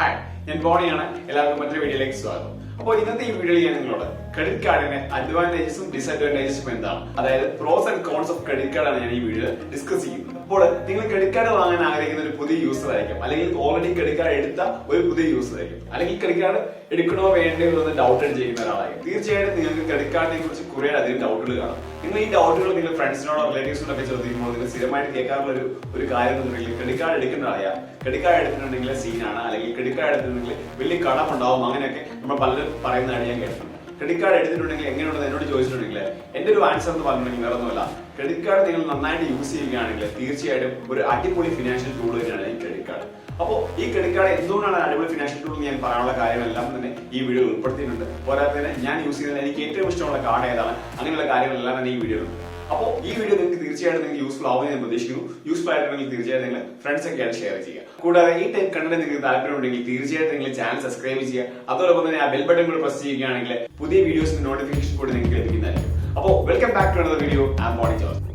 Hi, ഞാൻ ബോണിയാണ്. എല്ലാവർക്കും മറ്റൊരു വീഡിയോയിലേക്ക് സ്വാഗതം. അപ്പോൾ ഇന്നത്തെ ഈ വീഡിയോയിൽ ഞാൻ നിങ്ങളോട് ക്രെഡിറ്റ് കാർഡിന്റെ അഡ്വാൻറ്റേജസും ഡിസഡ്വാൻറ്റേജസും എന്താണ്, അതായത് pros and cons of credit കാർഡാണ് ഞാൻ ഈ വീഡിയോയിൽ ഡിസ്കസ് ചെയ്യുന്നത്. അപ്പോൾ നിങ്ങൾ ക്രെഡിറ്റ് കാർഡ് വാങ്ങാൻ ആഗ്രഹിക്കുന്ന ഒരു പുതിയ യൂസർ ആയിരിക്കും, അല്ലെങ്കിൽ ഓൾറെഡി ക്രെഡിറ്റ് കാർഡ് എടുത്ത ഒരു പുതിയ യൂസർ ആയിരിക്കും, അല്ലെങ്കിൽ ക്രെഡിറ്റ് കാർഡ് എടുക്കണോ വേണ്ടയോ എന്ന് ഡൗട്ട് ചെയ്യുന്ന ഒരാളായിരിക്കും. തീർച്ചയായിട്ടും നിങ്ങൾക്ക് ക്രെഡിറ്റ് കാർഡിനെ കുറിച്ച് കുറെ അധികം ഡൗട്ടുകൾ കാണും. നിങ്ങൾ ഈ ഡൗട്ടുകൾ നിങ്ങൾ ഫ്രണ്ട്സിനോടോ റിലേറ്റീവ്സിനോടൊക്കെ ചോദിക്കുമ്പോൾ നിങ്ങൾ സ്ഥിരമായിട്ട് കേൾക്കാറുള്ള ഒരു കാര്യം എന്നുണ്ടെങ്കിൽ ക്രെഡിറ്റ് കാർഡ് എടുക്കുന്നതായ ക്രെഡിറ്റ് കാർഡ് എടുത്തിട്ടുണ്ടെങ്കിൽ സീനാണ്, അല്ലെങ്കിൽ ക്രെഡിറ്റ് കാർഡ് എടുത്തിട്ടുണ്ടെങ്കിൽ വലിയ കടമുണ്ടാവും, അങ്ങനെയൊക്കെ നമ്മൾ പലരും പറയുന്നതാണ് ഞാൻ കേട്ടിട്ടുണ്ട്. ക്രെഡിറ്റ് കാർഡ് എടുത്തിട്ടുണ്ടെങ്കിൽ എങ്ങനെയുണ്ടെന്ന് എന്നോട് ചോദിച്ചിട്ടുണ്ടെങ്കിൽ എന്റെ ഒരു ആൻസർ എന്ന് പറഞ്ഞിട്ടുണ്ടെങ്കിൽ വേറെ ഒന്നുമല്ല, ക്രെഡിറ്റ് കാർഡ് നിങ്ങൾ നന്നായിട്ട് യൂസ് ചെയ്യുകയാണെങ്കിൽ തീർച്ചയായിട്ടും ഒരു അടിപൊളി ഫിനാൻഷ്യൽ ടൂൾ തന്നെയാണ് ഈ ക്രെഡിറ്റ് കാർഡ്. അപ്പോൾ ഈ ക്രെഡിറ്റ് കാർഡ് എന്തുകൊണ്ടാണ് അടിപൊളി ഫിനാൻഷ്യൽ ടൂൾ ഞാൻ പറയാനുള്ള കാര്യങ്ങളെല്ലാം തന്നെ ഈ വീഡിയോ ഉൾപ്പെടുത്തിയിട്ടുണ്ട്. പോരാതെ തന്നെ ഞാൻ യൂസ് ചെയ്യുന്നത് എനിക്ക് ഏറ്റവും ഇഷ്ടമുള്ള കാർഡ് ഏതാണ്, അങ്ങനെയുള്ള കാര്യങ്ങളെല്ലാം തന്നെ ഈ വീഡിയോ ഉണ്ട്. അപ്പോൾ ഈ വീഡിയോ നിങ്ങൾക്ക് തീർച്ചയായിട്ടും നിങ്ങൾക്ക് യൂസ്ഫുൾ ആവുമെന്ന് ഞാൻ പ്രതീക്ഷിക്കുന്നു. യൂസ്ഫുൾ ആയിട്ടുണ്ടെങ്കിൽ തീർച്ചയായിട്ടും നിങ്ങൾ ഫ്രണ്ട്സ് ഒക്കെ ആയിട്ട് ഷെയർ ചെയ്യുക. കൂടാതെ ഈ ടൈപ്പ് കണ്ടന്റ് നിങ്ങൾക്ക് താല്പര്യമുണ്ടെങ്കിൽ തീർച്ചയായിട്ടും നിങ്ങൾ ചാനൽ സബ്സ്ക്രൈബ് ചെയ്യുക. അതോടൊപ്പം തന്നെ ആ ബെൽ ബട്ടൺ കൂടെ പ്രസ് ചെയ്യുകയാണെങ്കിൽ പുതിയ വീഡിയോസിന്റെ നോട്ടിഫിക്കേഷൻ കൂടി നിങ്ങൾക്ക് ലഭിക്കുന്നതായിരിക്കും. അപ്പോൾ welcome back to another video. I am Boney George.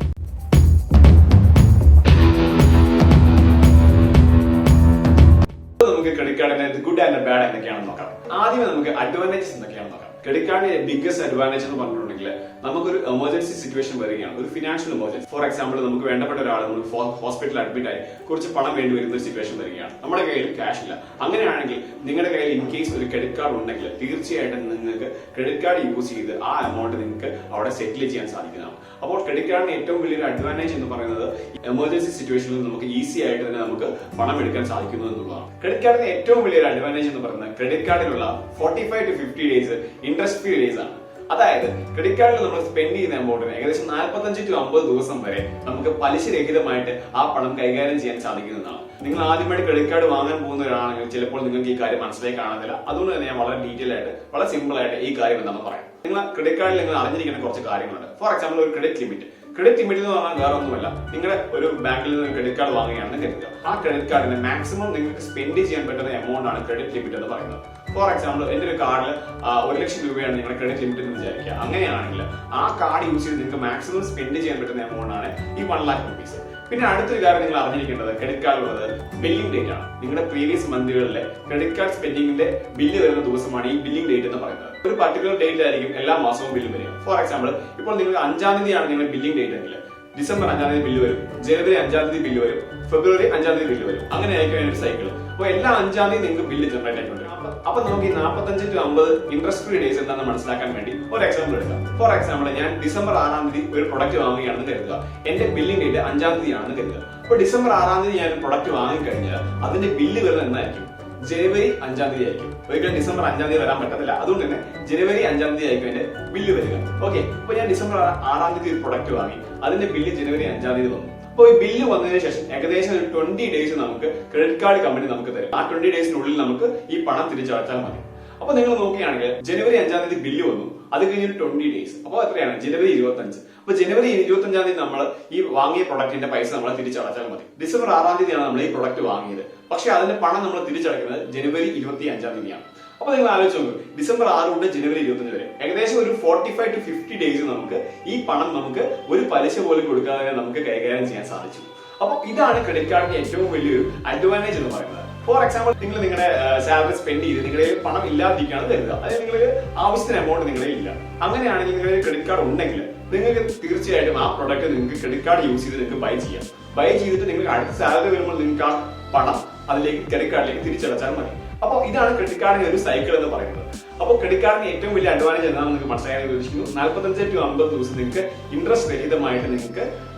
നമുക്ക് ക്രെഡിറ്റ് കാർഡിന്റെ ഗുഡ് ആൻഡ് ബാഡ് എന്തൊക്കെയാണെന്ന് നോക്കാം. ആദ്യമേ നമുക്ക് അഡ്വാൻറ്റേജസ് എന്തൊക്കെയാണെന്ന് നോക്കാം. ക്രെഡിറ്റ് കാർഡിന്റെ ബിഗ്ഗസ്റ്റ് അഡ്വാൻറ്റേജ് എന്ന് പറഞ്ഞിട്ടുണ്ടെങ്കിൽ നമുക്കൊരു എമർജൻസി സിറ്റുവേഷൻ വരികയാണ്, ഒരു ഫിനാൻഷ്യൽ എമർജൻസി. ഫോർ എക്സാമ്പിൾ, നമുക്ക് വേണ്ടപ്പെട്ട ഒരാൾ നമുക്ക് ഹോസ്പിറ്റലിൽ അഡ്മിറ്റ് ആയി കുറച്ച് പണം വേണ്ടി വരുന്ന ഒരു സിറ്റുവേഷൻ വരികയാണ്, നമ്മുടെ കയ്യിൽ ക്യാഷ് ഇല്ല. അങ്ങനെയാണെങ്കിൽ നിങ്ങളുടെ കയ്യിൽ ഇൻ കേസ് ഒരു ക്രെഡിറ്റ് കാർഡ് ഉണ്ടെങ്കിൽ തീർച്ചയായിട്ടും നിങ്ങൾക്ക് ക്രെഡിറ്റ് കാർഡ് യൂസ് ചെയ്ത് ആ എമൗണ്ട് നിങ്ങൾക്ക് അവിടെ സെറ്റിൽ ചെയ്യാൻ സാധിക്കുന്നതാണ്. അപ്പോൾ ക്രെഡിറ്റ് കാർഡിന് ഏറ്റവും വലിയൊരു അഡ്വാൻറ്റേജ് എന്ന് പറയുന്നത് എമർജൻസി സിറ്റുവേഷനിൽ നമുക്ക് ഈസി ആയിട്ട് തന്നെ നമുക്ക് പണം എടുക്കാൻ സാധിക്കുന്നു എന്നുള്ളതാണ്. ക്രെഡിറ്റ് കാർഡിന് ഏറ്റവും വലിയൊരു അഡ്വാൻറ്റേജ് എന്ന് പറയുന്നത് ക്രെഡിറ്റ് കാർഡിലുള്ള 45 to 50 days interest free days ആണ്. അതായത് ക്രെഡിറ്റ് കാർഡിൽ നമ്മൾ സ്പെൻഡ് ചെയ്യുന്ന എമൗണ്ടിന് ഏകദേശം 45 to 50 ദിവസം വരെ നമുക്ക് പലിശരഹിതമായിട്ട് ആ പണം കൈകാര്യം ചെയ്യാൻ സാധിക്കുന്നതാണ്. നിങ്ങൾ ആദ്യമായിട്ട് ക്രെഡിറ്റ് കാർഡ് വാങ്ങാൻ പോകുന്നവരാണെങ്കിൽ ചിലപ്പോൾ നിങ്ങൾക്ക് ഈ കാര്യം മനസ്സിലായി കാണുന്നില്ല. അതുകൊണ്ട് തന്നെ ഞാൻ വളരെ ഡീറ്റെയിൽ ആയിട്ട് വളരെ സിമ്പിൾ ആയിട്ട് ഈ കാര്യം എന്താണെന്ന് പറയാം. നിങ്ങൾ ക്രെഡിറ്റ് കാർഡിൽ നിങ്ങൾ അറിഞ്ഞിരിക്കുന്ന കുറച്ച് കാര്യങ്ങളുണ്ട്. ഫോർ എക്സാമ്പിൾ, ഒരു ക്രെഡിറ്റ് ലിമിറ്റ്. ക്രെഡിറ്റ് ലിമിറ്റ് എന്ന് പറഞ്ഞാൽ വേറെ ഒന്നുമല്ല, നിങ്ങളുടെ ഒരു ബാങ്കിൽ നിന്ന് ക്രെഡിറ്റ് കാർഡ് വാങ്ങുകയാണെന്ന് കരുതുക. ആ ക്രെഡിറ്റ് കാർഡിന് മാക്സിമം നിങ്ങൾക്ക് സ്പെൻഡ് ചെയ്യാൻ പറ്റുന്ന എമൗണ്ട് ആണ് ക്രെഡിറ്റ് ലിമിറ്റ് എന്ന് പറയുന്നത്. ഫോർ എക്സാമ്പിൾ, എന്റെ ഒരു കാർഡിൽ 1 ലക്ഷം രൂപയാണ് നിങ്ങളുടെ ക്രെഡിറ്റ് ലിമിറ്റ് എന്ന് വിചാരിക്കുക. അങ്ങനെയാണെങ്കിൽ ആ കാർഡ് യൂസ് ചെയ്ത് നിങ്ങൾക്ക് മാക്സിമം സ്പെൻഡ് ചെയ്യാൻ പറ്റുന്ന എമൗണ്ട് ആണ് ഈ 1 lakh rupees. പിന്നെ അടുത്തൊരു കാര്യം നിങ്ങൾ അറിഞ്ഞിരിക്കേണ്ടത് ക്രെഡിറ്റ് കാർഡിലുള്ളത് ബില്ലിംഗ് ഡേറ്റ് ആണ്. നിങ്ങളുടെ പ്രീവിയസ് മന്തുകളിലെ ക്രെഡിറ്റ് കാർഡ് സ്പെൻഡിങ്ങിന്റെ ബില്ല് വരുന്ന ദിവസമാണ് ഈ ബില്ലിംഗ് ഡേറ്റ് എന്ന് പറയുന്നത്. ഒരു പർട്ടിക്കുലർ ഡേറ്റ് ആയിരിക്കും എല്ലാ മാസവും ബില്ല് വരിക. ഫോർ എക്സാമ്പിൾ, ഇപ്പോൾ നിങ്ങൾക്ക് 5-ാം തീയതിയാണ് നിങ്ങളുടെ ബില്ലിംഗ് ഡേറ്റ് എങ്കിൽ ഡിസംബർ 5-ാം തീയതി ബില്ല് വരും, ജനുവരി 5-ാം തീയതി ബില്ല് വരും, ഫെബ്രുവരി 5-ാം തീയതി ബില്ല് വരും. അങ്ങനെ ആയിരിക്കും അതിന്റെ സൈക്കിൾ. അപ്പോൾ എല്ലാ 5-ാം തീയതി നിങ്ങൾക്ക് ബില്ല് ജനറേറ്റ് ആയിക്കൊണ്ടിരിക്കും. അപ്പൊ നമുക്ക് ഈ 45 to 50 ഇൻട്രസ്റ്റ് ഫ്രീ ഡേയ്സ് എന്താണെന്ന് മനസ്സിലാക്കാൻ വേണ്ടി ഒരു എക്സാമ്പിൾ എടുക്കാം. ഫോർ എക്സാമ്പിൾ, ഞാൻ ഡിസംബർ 6-ാം തീയതി ഒരു പ്രൊഡക്റ്റ് വാങ്ങുകയാണെന്ന് കരുതുക. എന്റെ ബില്ലിംഗ് ഡേറ്റ് 5-ാം തീയതി ആണെന്ന് കരുതുക. അപ്പോൾ ഡിസംബർ 6-ാം തീയതി ഞാൻ ഒരു പ്രൊഡക്റ്റ് വാങ്ങിക്കഴിഞ്ഞാൽ അതിന്റെ ബില്ല് വരുന്നത് എന്നായിരിക്കും? ജനുവരി 5-ാം തീയതി ആയിരിക്കും. ഒരിക്കലും ഡിസംബർ 5-ാം തീയതി വരാൻ പറ്റത്തില്ല. അതുകൊണ്ട് തന്നെ ജനുവരി 5-ാം തീയതി ആയിരിക്കും എന്റെ ബില്ല് വരിക. ഓക്കെ, അപ്പൊ ഞാൻ ഡിസംബർ 6-ാം തീയതി ഒരു പ്രൊഡക്റ്റ് വാങ്ങി, അതിന്റെ ബില്ല് ജനുവരി 5-ാം തീയതി വന്നു. അപ്പോൾ ഈ ബില്ല് വന്നതിന് ശേഷം ഏകദേശം ഒരു 20 days നമുക്ക് ക്രെഡിറ്റ് കാർഡ് കമ്പനി നമുക്ക് തരും. ആ 20 daysനുള്ളിൽ നമുക്ക് ഈ പണം തിരിച്ചടച്ചാൽ മതി. അപ്പൊ നിങ്ങൾ നോക്കുകയാണെങ്കിൽ ജനുവരി 5-ാം തീയതി ബില്ല് വന്നു, അത് കഴിഞ്ഞ് 20 days, അപ്പോൾ എത്രയാണ്? ജനുവരി 25. അപ്പൊ ജനുവരി 25-ാം തീയതി നമ്മൾ ഈ വാങ്ങിയ പ്രൊഡക്റ്റിന്റെ പൈസ നമ്മൾ തിരിച്ചടച്ചാൽ മതി. ഡിസംബർ 6-ാം തീയതിയാണ് നമ്മൾ ഈ പ്രൊഡക്റ്റ് വാങ്ങിയത്, പക്ഷെ അതിന്റെ പണം നമ്മൾ തിരിച്ചടക്കുന്നത് ജനുവരി 25-ാം തീയതിയാണ്. അപ്പൊ നിങ്ങൾ ആലോചിച്ച് നോക്കൂ, ഡിസംബർ 6 തൊട്ട് ജനുവരി 25 വരെ ഏകദേശം ഒരു 45 to 50 days നമുക്ക് ഈ പണം നമുക്ക് ഒരു പലിശ പോലും കൊടുക്കാതെ നമുക്ക് കൈകാര്യം ചെയ്യാൻ സാധിച്ചു. അപ്പൊ ഇതാണ് ക്രെഡിറ്റ് കാർഡിന്റെ ഏറ്റവും വലിയൊരു അഡ്വാൻറ്റേജ് എന്ന് പറയുന്നത്. ഫോർ എക്സാമ്പിൾ, നിങ്ങൾ നിങ്ങളുടെ സാലറി സ്പെൻഡ് ചെയ്ത് നിങ്ങളുടെ പണം ഇല്ലാതിരിക്കുകയാണ് കരുതുക. അതായത് നിങ്ങൾക്ക് ആവശ്യത്തിന് എമൗണ്ട് നിങ്ങളുടെ ഇല്ല. അങ്ങനെയാണെങ്കിൽ നിങ്ങളുടെ ക്രെഡിറ്റ് കാർഡ് ഉണ്ടെങ്കിൽ നിങ്ങൾക്ക് തീർച്ചയായിട്ടും ആ പ്രൊഡക്റ്റ് നിങ്ങൾക്ക് ക്രെഡിറ്റ് കാർഡ് യൂസ് ചെയ്ത് നിങ്ങൾക്ക് ബൈ ചെയ്യാം. ബൈ ചെയ്തിട്ട് നിങ്ങൾക്ക് അടുത്ത സാലറി വരുമ്പോൾ നിങ്ങൾക്ക് ആ പണം അതിലേക്ക് ക്രെഡിറ്റ് കാർഡിലേക്ക് തിരിച്ചടച്ചാൽ മതി. അപ്പോൾ ഇതാണ് ക്രെഡിറ്റ് കാർഡിന്റെ ഒരു സൈക്കിൾ എന്ന് പറയുന്നത്. അപ്പോൾ ക്രെഡിറ്റ് കാർഡിന് ഏറ്റവും വലിയ അഡ്വാൻറ്റേജ് എന്താണെന്ന് നിങ്ങൾക്ക് മനസ്സിലാക്കാൻ ഉദ്ദേശിക്കുന്നു. 45 to 50 ദിവസം നിങ്ങൾക്ക് ഇൻട്രസ്റ്റ് രഹിതമായിട്ട് നിങ്ങൾക്ക്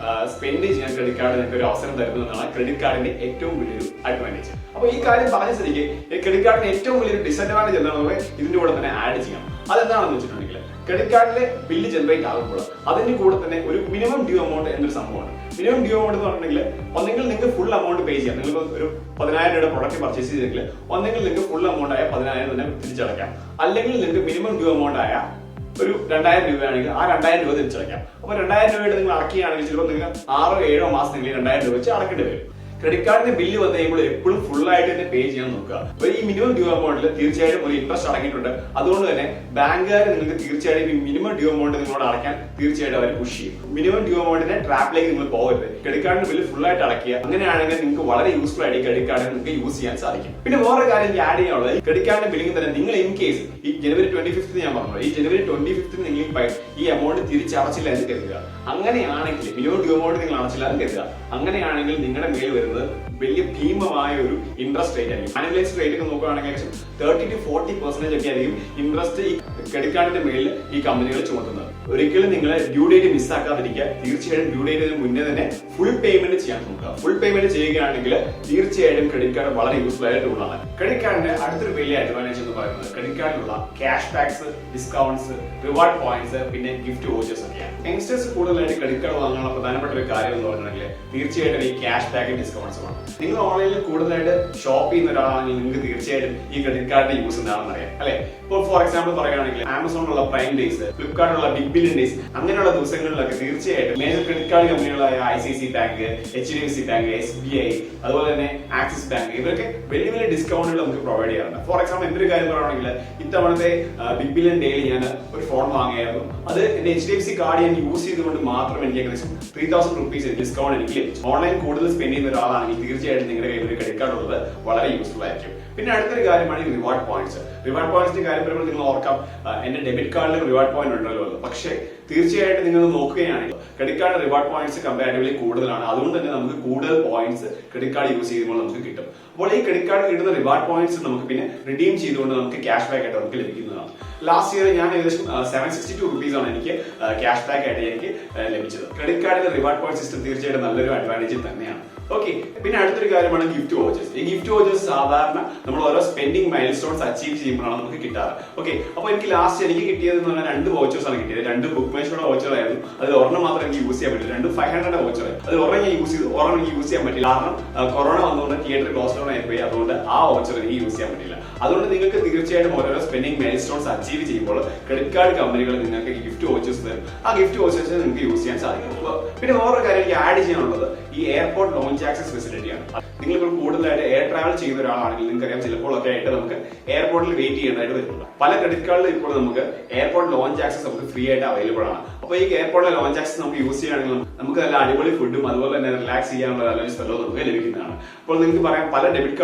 സ്പെൻഡ് ചെയ്യാൻ ക്രെഡിറ്റ് കാർഡ് നിങ്ങൾക്ക് ഒരു അവസരം തരുന്നു എന്നാണ് ക്രെഡിറ്റ് കാർഡിന്റെ ഏറ്റവും വലിയൊരു അഡ്വാൻറ്റേജ്. അപ്പോൾ ഈ കാര്യം പറഞ്ഞ സ്ഥിതിക്ക് ക്രെഡിറ്റ് കാർഡിന് ഏറ്റവും വലിയൊരു ഡിസഡ്വാൻറ്റേജ് എന്താണെന്ന് ഇതിന്റെ കൂടെ തന്നെ ആഡ് ചെയ്യാം. അതെന്താണെന്ന് വെച്ചിട്ടുണ്ടെങ്കിൽ ക്രെഡിറ്റ് കാർഡിലെ ബില്ല് ജനറേറ്റ് ആകുമ്പോൾ അതിന്റെ കൂടെ തന്നെ ഒരു മിനിമം ഡ്യൂ എമൗണ്ട് എന്നൊരു സംഭവമാണ്. മിനിമം ഡ്യൂ എമൗണ്ട് എന്ന് പറഞ്ഞിട്ടുണ്ടെങ്കിൽ ഒന്നെങ്കിൽ നിങ്ങൾക്ക് ഫുൾ എമൗണ്ട് പേ ചെയ്യാം. നിങ്ങൾ ഒരു 10,000 രൂപയുടെ പ്രൊഡക്റ്റ് പർച്ചേസ് ചെയ്തെങ്കിൽ ഒന്നെങ്കിൽ നിങ്ങൾക്ക് ഫുൾ എമൗണ്ട് ആയ 10,000 തന്നെ തിരിച്ചടയ്ക്കാം, അല്ലെങ്കിൽ നിങ്ങൾക്ക് മിനിമം ഡ്യൂ എമൗണ്ട് ആയ ഒരു 2,000 രൂപയാണെങ്കിൽ ആ 2,000 രൂപ തിരിച്ചടയ്ക്കാം. അപ്പോൾ 2,000 രൂപയുടെ നിങ്ങൾ അടക്കുകയാണെങ്കിൽ ചിലപ്പോൾ നിങ്ങൾക്ക് 6-7 മാസം നിങ്ങൾ 2,000 രൂപ വെച്ച് അടക്കേണ്ടി വരും. ക്രെഡിറ്റ് കാർഡിന്റെ ബില്ല് വന്നു കഴിയുമ്പോൾ എപ്പോഴും ഫുൾ ആയിട്ട് തന്നെ പേ ചെയ്യാൻ നോക്കുക. അപ്പോൾ ഈ മിനിമം ഡ്യൂ എമൗണ്ടിൽ തീർച്ചയായിട്ടും ഒരു ഇൻട്രസ്റ്റ് അടങ്ങിയിട്ടുണ്ട്. അതുകൊണ്ട് തന്നെ ബാങ്കുകാർ നിങ്ങൾക്ക് തീർച്ചയായിട്ടും ഈ മിനിമം ഡ്യൂ എമൗണ്ട് നിങ്ങളോട് അടയ്ക്കാൻ തീർച്ചയായിട്ടും അവർ പുഷ് ചെയ്യും. മിനിമം ഡ്യൂ എമൗണ്ടിന്റെ ട്രാപ്പിലേക്ക് നിങ്ങൾ പോകരുത്. ക്രെഡിറ്റ് കാർഡിന്റെ ബില്ല് ഫുൾ ആയിട്ട് അടയ്ക്കുക. അങ്ങനെയാണെങ്കിൽ നിങ്ങൾക്ക് വളരെ യൂസ്ഫുൾ ആയിട്ട് ക്രെഡിറ്റ് കാർഡ് നിങ്ങൾക്ക് യൂസ് ചെയ്യാൻ സാധിക്കും. പിന്നെ വേറെ കാര്യം എനിക്ക് ആഡ് ചെയ്യാനുള്ളത്, ഈ ക്രെഡിറ്റ് കാർഡിന്റെ ബില്ലിംഗ് തന്നെ നിങ്ങൾ ഇൻ കേസ് ഈ ജനുവരി 25 ഞാൻ പറഞ്ഞു, ഈ ജനുവരി 25 നിങ്ങൾ ഈ എമൗണ്ട് തിരിച്ചടച്ചില്ല എന്ന് കരുതുക. അങ്ങനെയാണെങ്കിൽ മിനിമം ഡ്യൂ എമൗണ്ട് നിങ്ങൾ അടച്ചില്ല എന്ന് കരുതുക. അങ്ങനെയാണെങ്കിൽ നിങ്ങളുടെ മേൽ വരുന്നത് വലിയ ഭീമമായ ഒരു ഇൻട്രസ്റ്റ് റേറ്റ് ആയിരിക്കും. ആനുവലൈസ്ഡ് റേറ്റ് ഒക്കെ നോക്കുകയാണെങ്കിൽ 30 to 40% ഒക്കെ ആയിരിക്കും ഇൻട്രസ്റ്റ് ഈ ക്രെഡിറ്റ് കാർഡിന്റെ മേലിൽ ഈ കമ്പനികൾ ചുമത്തുന്നത്. ഒരിക്കലും നിങ്ങൾ ഡ്യൂ ഡേറ്റ് മിസ്സാക്കാതിരിക്കുക. തീർച്ചയായും ഡ്യൂ ഡേറ്റിന് മുന്നേ തന്നെ ഫുൾ പേയ്മെന്റ് ചെയ്യാൻ നോക്കുക. ഫുൾ പേയ്മെന്റ് ചെയ്യുകയാണെങ്കിൽ തീർച്ചയായിട്ടും ക്രെഡിറ്റ് കാർഡ് വളരെ യൂസ്ഫുൾ ആയ ടൂളാണ്. ക്രെഡിറ്റ് കാർഡിന്റെ അടുത്തൊരു വലിയ അഡ്വാൻറ്റേജ് എന്ന് പറയുന്നത് ക്രെഡിറ്റ് കാർഡിലുള്ള cash backs, discounts, reward points, പിന്നെ ഗിഫ്റ്റ് വോച്ചേഴ്സ് ഒക്കെയാണ്. യങ്സ്റ്റേഴ്സ് കൂടുതലായിട്ട് ക്രെഡിറ്റ് കാർഡ് വാങ്ങാനുള്ള പ്രധാനപ്പെട്ട ഒരു കാര്യം എന്ന് പറഞ്ഞിട്ടുണ്ടെങ്കിൽ തീർച്ചയായിട്ടും ഈ ക്യാഷ് ബാക്കും ഡിസ്കൗണ്ട്സും ആണ്. നിങ്ങൾ ഓൺലൈനിൽ കൂടുതലായിട്ട് ഷോപ്പ് ചെയ്യുന്ന ഒരാളാണെങ്കിൽ നിങ്ങൾക്ക് തീർച്ചയായിട്ടും ഈ ക്രെഡിറ്റ് കാർഡിന്റെ യൂസ് എന്താണെന്ന് അറിയാം അല്ലെ. ഇപ്പോൾ ഫോർ എക്സാമ്പിൾ പറയുകയാണെങ്കിൽ ആമസോണിലുള്ള പ്രൈം ഡേയ്സ്, ഫ്ലിപ്കാർട്ടിലുള്ള ബിഗ് ബില്യൺ ഡേയ്സ്, അങ്ങനെയുള്ള ദിവസങ്ങളിലൊക്കെ തീർച്ചയായിട്ടും മേജർ ക്രെഡിറ്റ് കാർഡ് കമ്പനികളായ ICICI bank, HDFC bank, SBI, അതുപോലെ തന്നെ ആക്സിസ് ബാങ്ക്, ഇവരൊക്കെ വലിയ വലിയ ഡിസ്കൗണ്ടുകൾ നമുക്ക് പ്രൊവൈഡ് ചെയ്യാറുണ്ട്. ഫോർ എക്സാമ്പിൾ എന്റെ ഒരു കാര്യം പറയുകയാണെങ്കിൽ ഇത്തവണത്തെ ബിഗ് ബില്യൺ ഡേയിൽ ഞാൻ ഒരു ഫോൺ വാങ്ങിയായിരുന്നു. അത് എന്റെ HDFC കാർഡ് ഞാൻ യൂസ് ചെയ്തുകൊണ്ട് മാത്രം എനിക്ക് ഏകദേശം 3000 rupees ഡിസ്കൗണ്ട് എനിക്ക് ലഭിച്ചു. ഓൺലൈൻ കൂടുതൽ സ്പെൻഡ് ചെയ്യുന്ന ഒരാളാണെങ്കിൽ തീർച്ചയായിട്ടും നിങ്ങളുടെ കയ്യിൽ ഒരു ക്രെഡിറ്റ് കാർഡ് ഉള്ളത് വളരെ യൂസ്ഫുൾ ആയിരിക്കും. പിന്നെ അടുത്തൊരു കാര്യമാണ് റിവാർഡ് പോയിന്റ്സ്. റിവാർഡ് പോയിന്റ്സിന്റെ കാര്യം പറയുമ്പോൾ നിങ്ങൾ ഓർക്കാം, എന്റെ ഡെബിറ്റ് കാർഡിൽ റിവാർഡ് പോയിന്റ് ഉണ്ടല്ലോ. പക്ഷേ തീർച്ചയായിട്ടും നിങ്ങൾ നോക്കുകയാണെങ്കിൽ credit card reward points comparatively കൂടുതലാണ്. അതുകൊണ്ട് തന്നെ നമുക്ക് കൂടുതൽ പോയിന്റ്സ് ക്രെഡിറ്റ് കാർഡ് യൂസ് ചെയ്യുമ്പോൾ നമുക്ക് കിട്ടും. അപ്പോൾ ഈ ക്രെഡിറ്റ് കാർഡ് കിട്ടുന്ന റിവാർഡ് പോയിന്റ്സ് നമുക്ക് പിന്നെ റിഡീം ചെയ്തുകൊണ്ട് നമുക്ക് ക്യാഷ് ബാക്ക് ആയിട്ട് നമുക്ക് ലഭിക്കുന്നതാണ്. ലാസ്റ്റ് ഇയർ ഞാൻ ഏകദേശം 762 rupees ആണ് എനിക്ക് ക്യാഷ് ബാക്ക് ആയിട്ട് എനിക്ക് ലഭിച്ചത്. ക്രെഡിറ്റ് കാർഡിന്റെ റിവാർഡ് പോയിന്റ് സിസ്റ്റം തീർച്ചയായിട്ടും നല്ലൊരു അഡ്വാൻറ്റേജ് തന്നെയാണ്. ഓക്കെ, പിന്നെ അടുത്തൊരു കാര്യമാണ് ഗിഫ്റ്റ് വോച്ചേഴ്സ്. ഈ ഗിഫ്റ്റ് വോച്ചേഴ്സ് സാധാരണ നമ്മൾ ഓരോ സ്പെൻഡിങ് മൈൽ സ്റ്റോൺസ് അച്ചീവ് ചെയ്യുമ്പോഴാണ് നമുക്ക് കിട്ടാറ്. ഓക്കെ, അപ്പോൾ എനിക്ക് ലാസ്റ്റ് എനിക്ക് കിട്ടിയത് എന്ന് പറഞ്ഞാൽ 2 വോച്ചേഴ്സ് ആണ് കിട്ടിയത്. 2 ബുക്ക് മൈ ഷോയുടെ വോച്ചർ ആയിരുന്നു. അതിൽ ഒരെണ്ണം മാത്രം എനിക്ക് യൂസ് ചെയ്യാൻ പറ്റില്ല. 2 500 വോച്ചർ. അതിൽ ഒരെണ്ണം ഞാൻ യൂസ് ചെയ്തു, ഒരെണ്ണം എനിക്ക് യൂസ് ചെയ്യാൻ പറ്റില്ല. കാരണം കൊറോണ വന്നുകൊണ്ട് തിയേറ്റർ ക്ലോസ് ഡൗൺ ആയിപ്പോയി. അതുകൊണ്ട് ആ വോച്ചർ എനിക്ക് യൂസ് ചെയ്യാൻ പറ്റില്ല. അതുകൊണ്ട് നിങ്ങൾക്ക് തീർച്ചയായിട്ടും ഓരോരോ സ്പെൻഡിങ് മൈൽ സ്റ്റോൺസ് അച്ചീവ് ചെയ്യുമ്പോൾ ക്രെഡിറ്റ് കാർഡ് കമ്പനികൾ നിങ്ങൾക്ക് ഗിഫ്റ്റ് വോച്ചേഴ്സ് തരും. ആ ഗിഫ്റ്റ് വോച്ചേഴ്സ് നിങ്ങൾക്ക് യൂസ് ചെയ്യാൻ സാധിക്കും. പിന്നെ വേറൊരു കാര്യം എനിക്ക് ആഡ് ചെയ്യാനുള്ളത് ഈ എയർപോർട്ട് ലോഞ്ച് ആക്സസ് ഫെസിലിറ്റിയാണ്. നിങ്ങളിപ്പോൾ കൂടുതലായിട്ട് എയർ ട്രാവൽ ചെയ്യുന്ന ഒരാളാണെങ്കിൽ നിങ്ങൾക്കറിയാം ചിലപ്പോഴൊക്കെ ആയിട്ട് നമുക്ക് എയർപോർട്ടിൽ വെയിറ്റ് ചെയ്യേണ്ടതായിട്ട് വരുന്നുണ്ട്. പല ക്രെഡിറ്റ് കാർഡിലും ഇപ്പോൾ നമുക്ക് എയർപോർട്ട് ലോഞ്ച് ആക്സസ് നമുക്ക് ഫ്രീ ആയിട്ട് അവൈലബിൾ ആണ്. അപ്പോൾ ഈ എയർപോർട്ടിലെ ലോഞ്ച് ആക്സസ് നമുക്ക് യൂസ് ചെയ്യുകയാണെങ്കിൽ നമുക്ക് നല്ല അടിപൊളി ഫുഡും അതുപോലെ തന്നെ റിലാക്സ് ചെയ്യാനുള്ള നല്ലൊരു സ്ഥലവും നമുക്ക് ലഭിക്കുന്നതാണ്. അപ്പോൾ നിങ്ങൾക്ക് പറയാം പല ഡെബിറ്റ്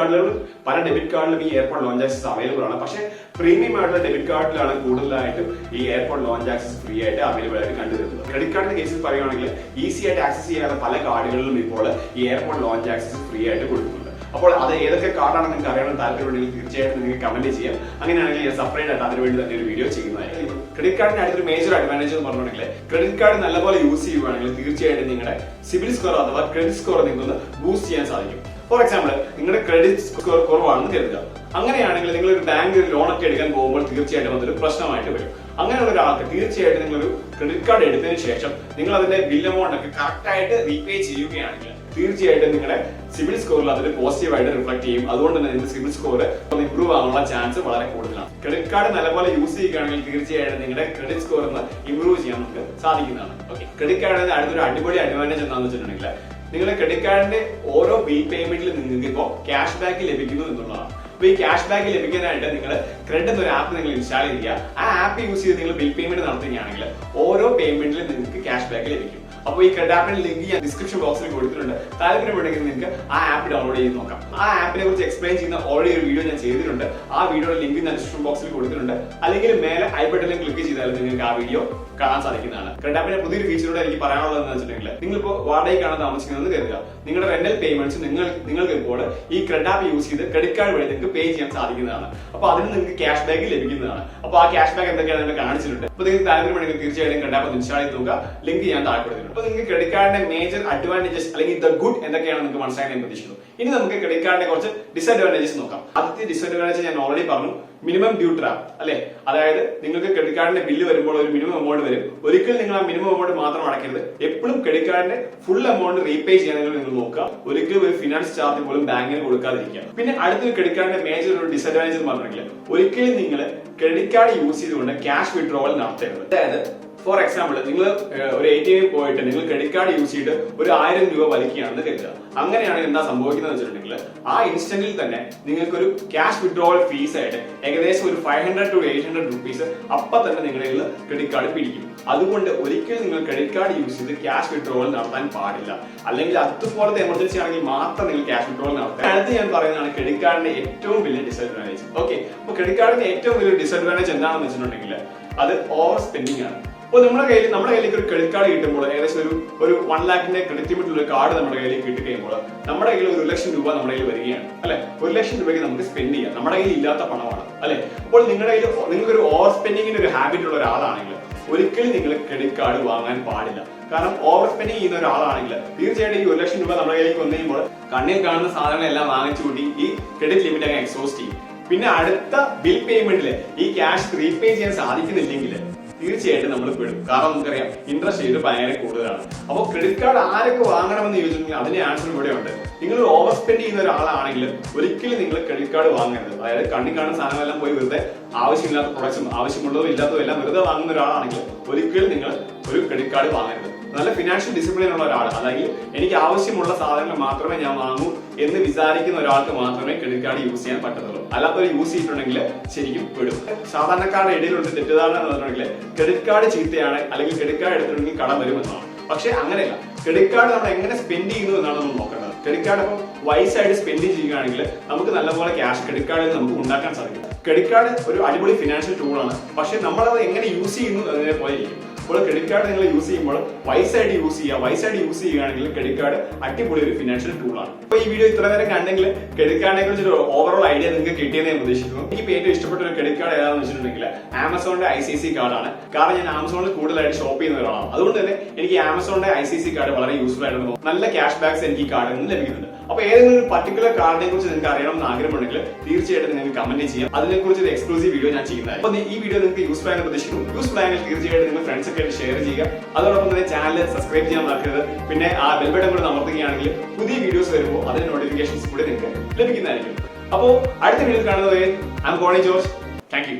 കാർഡിലും ഈ എയർപോർട്ട് ലോഞ്ച് ആക്സസ് അവൈലബിൾ ആണ്. പക്ഷേ പ്രീമിയം ആയിട്ടുള്ള ഡെബിറ്റ് കാർഡിലാണ് കൂടുതലായിട്ടും ഈ എയർപോർട്ട് ലോഞ്ച് ആക്സസ് ഫ്രീ ആയിട്ട് അവൈലബിൾ ആയിട്ട് കണ്ടുവരുന്നത്. ക്രെഡിറ്റ് കാർഡിന്റെ കേസിൽ പറയുകയാണെങ്കിൽ ഈസി ആയിട്ട് ആക്സസ് ചെയ്യാത്ത പല കാർഡുകളിലും ഇപ്പോൾ ഈ എയർപോർട്ട് ലോഞ്ച് ആക്സസ് ഫ്രീ ആയിട്ട് കൊടുക്കുന്നുണ്ട്. അപ്പോൾ അത് ഏതൊക്കെ കാർഡാണ് നിങ്ങൾക്ക് അറിയാൻ താല്പര്യമുണ്ടെങ്കിൽ തീർച്ചയായിട്ടും നിങ്ങൾക്ക് കമന്റ് ചെയ്യാം. അങ്ങനെയാണെങ്കിൽ സെപ്പറേറ്റ് ആയിട്ട് അതിനുവേണ്ടി തന്നെ ഒരു വീഡിയോ ചെയ്യുന്നതായിരിക്കും. ക്രെഡിറ്റ് കാർഡിന്റെ അടുത്തൊരു മേജർ അഡ്വാൻറ്റേജ് എന്ന് പറഞ്ഞിട്ടുണ്ടെങ്കിൽ ക്രെഡിറ്റ് കാർഡ് നല്ലപോലെ യൂസ് ചെയ്യുകയാണെങ്കിൽ തീർച്ചയായിട്ടും നിങ്ങളുടെ സിബിൽ സ്കോർ അഥവാ ക്രെഡിറ്റ് സ്കോർ നിങ്ങൾക്ക് ബൂസ്റ്റ് ചെയ്യാൻ സാധിക്കും. ഫോർ എക്സാമ്പിൾ നിങ്ങളുടെ ക്രെഡിറ്റ് സ്കോർ കുറവാണെന്ന് കരുതുക. അങ്ങനെയാണെങ്കിൽ നിങ്ങൾ ഒരു ബാങ്ക് ലോൺ ഒക്കെ എടുക്കാൻ പോകുമ്പോൾ തീർച്ചയായിട്ടും അതൊരു പ്രശ്നമായിട്ട് വരും. അങ്ങനെയുള്ള ഒരാൾക്ക് തീർച്ചയായിട്ടും നിങ്ങളൊരു ക്രെഡിറ്റ് കാർഡ് എടുത്തതിന് ശേഷം നിങ്ങൾ അതിന്റെ ബിൽ എമൗണ്ട് ഒക്കെ കറക്റ്റ് ആയിട്ട് റീപേ ചെയ്യുകയാണെങ്കിൽ തീർച്ചയായിട്ടും നിങ്ങളുടെ സിബിൽ സ്കോറിൽ അതിൽ പോസിറ്റീവായിട്ട് റിഫ്ലക്ട് ചെയ്യും. അതുകൊണ്ട് തന്നെ നിങ്ങളുടെ സിബിൽ സ്കോർ ഇംപ്രൂവ് ആവാനുള്ള ചാൻസ് വളരെ കൂടുതലാണ്. ക്രെഡിറ്റ് കാർഡ് നല്ലപോലെ യൂസ് ചെയ്യുകയാണെങ്കിൽ തീർച്ചയായിട്ടും നിങ്ങളുടെ ക്രെഡിറ്റ് സ്കോർ ഇംപ്രൂവ് ചെയ്യാൻ നമുക്ക് സാധിക്കുന്നതാണ്. ഓക്കെ, ക്രെഡിറ്റ് കാർഡിന്റെ അടുത്തൊരു അടിപൊളി അഡ്വാൻറ്റേജ് എന്താണെന്ന് വെച്ചിട്ടുണ്ടെങ്കിൽ നിങ്ങളുടെ ക്രെഡിറ്റ് കാർഡിന്റെ ഓരോ ബിൽ പേയ്മെന്റിലും നിങ്ങൾക്ക് ഇപ്പോൾ ക്യാഷ് ബാക്ക് ലഭിക്കുന്നു എന്നുള്ളതാണ്. അപ്പോൾ ഈ ക്യാഷ് ബാക്ക് ലഭിക്കാനായിട്ട് നിങ്ങൾ ക്രെഡിറ്റ് എന്നൊരു ആപ്പ് നിങ്ങൾ ഇൻസ്റ്റാൾ ചെയ്യുക. ആ ആപ്പ് യൂസ് ചെയ്ത് നിങ്ങൾ ബിൽ പേയ്മെന്റ് നടത്തുകയാണെങ്കിൽ ഓരോ പേയ്മെന്റിലും നിങ്ങൾക്ക് ക്യാഷ് ബാക്ക് ലഭിക്കും. അപ്പോൾ ഈ ക്രെഡിറ്റ് ആപ്പിന്റെ ലിങ്ക് ഞാൻ ഡിസ്ക്രിപ്ഷൻ ബോക്സിൽ കൊടുത്തിട്ടുണ്ട്. താല്പര്യമുണ്ടെങ്കിൽ നിങ്ങൾക്ക് ആ ആപ്പ് ഡൗൺലോഡ് ചെയ്ത് നോക്കാം. ആ ആപ്പിനെ കുറിച്ച് എക്സ്പ്ലെയിൻ ചെയ്യുന്ന ഓൾറെഡി ഒരു വീഡിയോ ഞാൻ ചെയ്തിട്ടുണ്ട്. ആ വീഡിയോയുടെ ലിങ്ക് ഞാൻ ഡിസ്ക്രിപ്ഷൻ ബോക്സിൽ കൊടുത്തിട്ടുണ്ട്. അല്ലെങ്കിൽ മേലെ ഐ ബട്ടണിൽ ക്ലിക്ക് ചെയ്താൽ നിങ്ങൾക്ക് ആ വീഡിയോ കാണാൻ സാധിക്കുന്നതാണ്. ക്രെഡിറ്റ് ആപ്പിന്റെ പുതിയൊരു ഫീച്ചറോടെ എനിക്ക് പറയാനുള്ളത് എന്ന് വെച്ചിട്ടുണ്ടെങ്കിൽ നിങ്ങളിപ്പോൾ വാടകയ്ക്കാണ് താമസിക്കുന്നത് കരുതുക. നിങ്ങളുടെ റെന്റൽ പേയ്മെന്റ്സ് നിങ്ങൾക്ക് ഇപ്പോൾ ഈ ക്രെഡിറ്റ് ആപ്പ് യൂസ് ചെയ്ത് ക്രെഡിറ്റ് കാർഡ് വഴി നിങ്ങൾക്ക് പേ ചെയ്യാൻ സാധിക്കുന്നതാണ്. അപ്പോൾ അതിന് നിങ്ങൾക്ക് ക്യാഷ് ബാക്ക് ലഭിക്കുന്നതാണ്. അപ്പോൾ ആ ക്യാഷ് ബാക്ക് എന്തൊക്കെയാണ് നിങ്ങൾ കാണിച്ചിട്ടുണ്ട്. അപ്പോൾ നിങ്ങൾക്ക് താല്പര്യമുണ്ടെങ്കിൽ തീർച്ചയായിട്ടും ക്രെഡിറ്റ് ആപ്പ് ഇൻസ്റ്റാൾ ചെയ്ത് നോക്കുക. ലിങ്ക് ഞാൻ താഴെ കൊടുത്തിട്ടുണ്ട്. അപ്പോൾ നിങ്ങൾക്ക് ക്രെഡിറ്റ് കാർഡിന്റെ മേജർ അഡ്വാൻറ്റേജസ് അല്ലെങ്കിൽ ദ ഗുഡ് എന്തൊക്കെയാണ് നിങ്ങൾക്ക് മനസ്സിലാക്കാൻ ഞാൻ പ്രതീക്ഷിക്കുന്നു. ഇനി നമുക്ക് ക്രെഡിറ്റ് കാർഡിന്റെ കുറച്ച് ഡിസഡ്വാൻറ്റേജസ് നോക്കാം. ആദ്യത്തെ ഡിസഡ്വാൻറ്റേജ് ഞാൻ ഓൾറെഡി പറഞ്ഞു, മിനിമം ഡ്യൂ ട്രാപ്പ് അല്ലെ. അതായത് നിങ്ങൾക്ക് ക്രെഡിറ്റ് കാർഡിന്റെ ബില്ല് വരുമ്പോൾ ഒരു മിനിമം എമൗണ്ട് വരും. ഒരിക്കലും നിങ്ങൾ ആ മിനിമം എമൗണ്ട് മാത്രം അടയ്ക്കരുത്. എപ്പോഴും ക്രെഡിറ്റ് കാർഡിന്റെ ഫുൾ എമൗണ്ട് റീപേ ചെയ്യാൻ നിങ്ങൾ നോക്കുക. ഒരിക്കലും ഒരു ഫിനാൻസ് ചാർജ് പോലും ബാങ്കിന് കൊടുക്കാതിരിക്കുക. പിന്നെ അടുത്തൊരു ക്രെഡിറ്റ് കാർഡിന്റെ മേജർ ഒരു ഡിസഡ്വാൻറ്റേജ് എന്ന് പറഞ്ഞിട്ടുണ്ടെങ്കിൽ ഒരിക്കലും നിങ്ങൾ ക്രെഡിറ്റ് കാർഡ് യൂസ് ചെയ്തുകൊണ്ട് ക്യാഷ് വിഡ്രോവൽ നടത്തരുത്. അതായത് ഫോർ എക്സാമ്പിൾ നിങ്ങൾ ഒരു ATM പോയിട്ട് നിങ്ങൾ ക്രെഡിറ്റ് കാർഡ് യൂസ് ചെയ്തിട്ട് ഒരു 1000 രൂപ വലിക്കുകയാണെന്ന് കരുതുക. അങ്ങനെയാണെങ്കിൽ എന്താ സംഭവിക്കുന്നത് വെച്ചിട്ടുണ്ടെങ്കിൽ ആ ഇൻസ്റ്റന്റിൽ തന്നെ നിങ്ങൾക്ക് ഒരു ക്യാഷ് വിഡ്രോവൽ ഫീസ് ആയിട്ട് ഏകദേശം ഒരു 500 to 800 റുപ്പീസ് അപ്പൊ തന്നെ നിങ്ങളുടെ ക്രെഡിറ്റ് കാർഡ് പിടിക്കും. അതുകൊണ്ട് ഒരിക്കലും നിങ്ങൾ ക്രെഡിറ്റ് കാർഡ് യൂസ് ചെയ്ത് ക്യാഷ് വിഡ്രോവൽ നടത്താൻ പാടില്ല. അല്ലെങ്കിൽ അതുപോലത്തെ എമർജൻസി ആണെങ്കിൽ മാത്രം നിങ്ങൾ ക്യാഷ് വിഡ്രോവൽ നടത്തുക. അടുത്ത് ഞാൻ പറയുന്നതാണ് ക്രെഡിറ്റ് കാർഡിന്റെ ഏറ്റവും വലിയ ഡിസഡ്വാൻറ്റേജ്. ഓക്കെ, അപ്പൊ ക്രെഡിറ്റ് കാർഡിന്റെ ഏറ്റവും വലിയ ഡിസഡ്വാൻറ്റേജ് എന്താണെന്ന് വെച്ചിട്ടുണ്ടെങ്കിൽ അത് ഓവർ സ്പെൻഡിങ് ആണ്. അപ്പോൾ നമ്മുടെ കയ്യിലേക്ക് ഒരു ക്രെഡിറ്റ് കാർഡ് കിട്ടുമ്പോൾ ഏകദേശം ഒരു 1 lakhന്റെ ക്രെഡിറ്റ് ലിമിറ്റ് ഉള്ള കാർഡ് നമ്മുടെ കയ്യിലേക്ക് കിട്ടി കഴിയുമ്പോൾ നമ്മുടെ കയ്യിൽ 1 ലക്ഷം രൂപ നമ്മുടെ കയ്യിൽ വരികയാണ് അല്ലെ. 1 ലക്ഷം രൂപയ്ക്ക് നമുക്ക് സ്പെൻഡ് ചെയ്യാം. നമ്മുടെ കയ്യിൽ ഇല്ലാത്ത പണമാണ് അല്ലെ. അപ്പോൾ നിങ്ങൾക്കൊരു ഓവർ സ്പെൻഡിങ്ങിന്റെ ഒരു ഹാബിറ്റ് ഉള്ള ഒരാളാണെങ്കിൽ ഒരിക്കലും നിങ്ങൾ ക്രെഡിറ്റ് കാർഡ് വാങ്ങാൻ പാടില്ല. കാരണം ഓവർ സ്പെൻഡിങ് ചെയ്യുന്ന ഒരാളാണെങ്കിൽ തീർച്ചയായിട്ടും ഈ 1 ലക്ഷം രൂപ നമ്മുടെ കയ്യിലേക്ക് വന്നു കഴിയുമ്പോൾ കണ്ണിൽ കാണുന്ന സാധനങ്ങളെല്ലാം വാങ്ങിച്ചു കൂട്ടി ഈ ക്രെഡിറ്റ് ലിമിറ്റ് അങ്ങ് എക്സോസ്റ്റ് ചെയ്യും. പിന്നെ അടുത്ത ബിൽ പേയ്മെന്റിൽ ഈ ക്യാഷ് റീപേ ചെയ്യാൻ സാധിക്കുന്നില്ലെങ്കിൽ തീർച്ചയായിട്ടും നമ്മൾ പെടും. കാരണം നമുക്കറിയാം ഇൻട്രസ്റ്റ് റേറ്റ് ഭയങ്കര കൂടുതലാണ്. അപ്പോൾ ക്രെഡിറ്റ് കാർഡ് ആരൊക്കെ വാങ്ങണമെന്ന് ചോദിച്ചിട്ടുണ്ടെങ്കിൽ അതിന്റെ ആൻസർ ഇവിടെ ഉണ്ട്. നിങ്ങൾ ഓവർ സ്പെൻഡ് ചെയ്യുന്ന ഒരാളാണെങ്കിൽ ഒരിക്കലും നിങ്ങൾ ക്രെഡിറ്റ് കാർഡ് വാങ്ങരുത്. അതായത് കണ്ണി കാണുന്ന സാധനങ്ങളെല്ലാം പോയി വെറുതെ ആവശ്യമില്ലാത്ത പ്രൊഡക്ട്സും ആവശ്യമുള്ളതും ഇല്ലാത്തതും എല്ലാം വെറുതെ വാങ്ങുന്ന ഒരാളാണെങ്കിൽ ഒരിക്കലും നിങ്ങൾ ഒരു ക്രെഡിറ്റ് കാർഡ് വാങ്ങരുത്. നല്ല ഫിനാൻഷ്യൽ ഡിസിപ്ലിൻ ഉള്ള ഒരാൾ, അല്ലെങ്കിൽ എനിക്ക് ആവശ്യമുള്ള സാധനങ്ങൾ മാത്രമേ ഞാൻ വാങ്ങൂ എന്ന് വിചാരിക്കുന്ന ഒരാൾക്ക് മാത്രമേ ക്രെഡിറ്റ് കാർഡ് യൂസ് ചെയ്യാൻ പറ്റത്തുള്ളൂ. അല്ലാത്തവർ യൂസ് ചെയ്തിട്ടുണ്ടെങ്കിൽ ശരിക്കും പെടും. സാധാരണക്കാരുടെ ഇടയിലുള്ള തെറ്റിദ്ധാരണ എന്ന് പറഞ്ഞിട്ടുണ്ടെങ്കിൽ ക്രെഡിറ്റ് കാർഡ് ചീത്തയാണ്, അല്ലെങ്കിൽ ക്രെഡിറ്റ് കാർഡ് എടുത്തിട്ടുണ്ടെങ്കിൽ കടം വരുമെന്നാണ്. പക്ഷെ അങ്ങനെയല്ല. ക്രെഡിറ്റ് കാർഡ് നമ്മൾ എങ്ങനെ സ്പെൻഡ് ചെയ്യുന്നു എന്നാണ് നമ്മൾ നോക്കേണ്ടത്. ക്രെഡിറ്റ് കാർഡ് അപ്പോൾ വൈസ് ആയിട്ട് സ്പെൻഡ് ചെയ്യുകയാണെങ്കിൽ നമുക്ക് നല്ലപോലെ ക്യാഷ് ക്രെഡിറ്റ് കാർഡിൽ നമുക്ക് ഉണ്ടാക്കാൻ സാധിക്കും. ക്രെഡിറ്റ് കാർഡ് ഒരു അടിപൊളി ഫിനാൻഷ്യൽ ടൂളാണ്. പക്ഷെ നമ്മളത് എങ്ങനെ യൂസ് ചെയ്യുന്നു അതിനെ പോലെ ഇരിക്കും. അപ്പോൾ ക്രെഡിറ്റ് കാർഡ് നിങ്ങൾ യൂസ് ചെയ്യുമ്പോൾ വൈസായിട്ട് യൂസ് ചെയ്യുകയാണെങ്കിൽ ക്രെഡിറ്റ് കാർഡ് അടിപൊളി ഒരു ഫിനാൻഷ്യൽ ടൂളാണ്. അപ്പോൾ ഈ വീഡിയോ ഇത്ര നേരം കണ്ടെങ്കിൽ ക്രെഡിറ്റ് കാർഡിനെ കുറിച്ച് ഒരു ഓവറോൾ ഐഡിയ നിങ്ങൾക്ക് കിട്ടിയെന്ന് ഞാൻ പ്രതീക്ഷിക്കുന്നു. എനിക്ക് ഏറ്റവും ഇഷ്ടപ്പെട്ട ഒരു ക്രെഡിറ്റ് കാർഡ് ഏതാണെന്ന് വെച്ചിട്ടുണ്ടെങ്കിൽ ആമസോണിന്റെ ICICI കാർഡാണ്. കാരണം ഞാൻ ആമസോണിൽ കൂടുതലായിട്ട് ഷോപ്പ് ചെയ്യുന്ന ഒരാളാണ്. അതുകൊണ്ട് തന്നെ എനിക്ക് ആമസോണിന്റെ ICICI കാർഡ് വളരെ യൂസ്ഫുൾ ആയിട്ട് തോന്നുന്നു. നല്ല ക്യാഷ് ബാക്സ് എനിക്ക് ഈ കാർഡിൽ നിന്ന് ലഭിക്കുന്നുണ്ട്. അപ്പോൾ ഏതെങ്കിലും ഒരു പർട്ടിക്കുലർ കാർഡിനെ കുറിച്ച് നിങ്ങൾക്ക് അറിയണമെന്ന് ആഗ്രഹമുണ്ടെങ്കിൽ തീർച്ചയായിട്ടും നിങ്ങൾക്ക് കമന്റ് ചെയ്യാം. അതിനെക്കുറിച്ച് ഒരു എക്സ്ക്ലൂസീവ് വീഡിയോ ഞാൻ ചെയ്യുന്നതായിരിക്കും. അപ്പോൾ ഈ വീഡിയോ നിങ്ങൾക്ക് യൂസ്ഫുൾ ആയെന്ന് പ്രതീക്ഷിക്കുന്നു. യൂസ്ഫുൾ ആയെങ്കിൽ തീർച്ചയായിട്ടും നിങ്ങൾ ഫ്രണ്ട്സ് ഒക്കെ ആയിട്ട് ഷെയർ ചെയ്യുക. അതോടൊപ്പം തന്നെ ചാനൽ സബ്സ്ക്രൈബ് ചെയ്യാൻ മറക്കരുത്. പിന്നെ ആ ബെൽ ബട്ടൺ കൂടെ അമർത്തുകയാണെങ്കിൽ പുതിയ വീഡിയോസ് വരുമ്പോൾ അതിന്റെ നോട്ടിഫിക്കേഷൻസ് കൂടെ നിങ്ങൾക്ക് ലഭിക്കുന്നതായിരിക്കും. അപ്പോൾ അടുത്ത വീഡിയോയിൽ കാണുന്നവരെ ഐ ആം കോണി ജോർജ്. Thank you.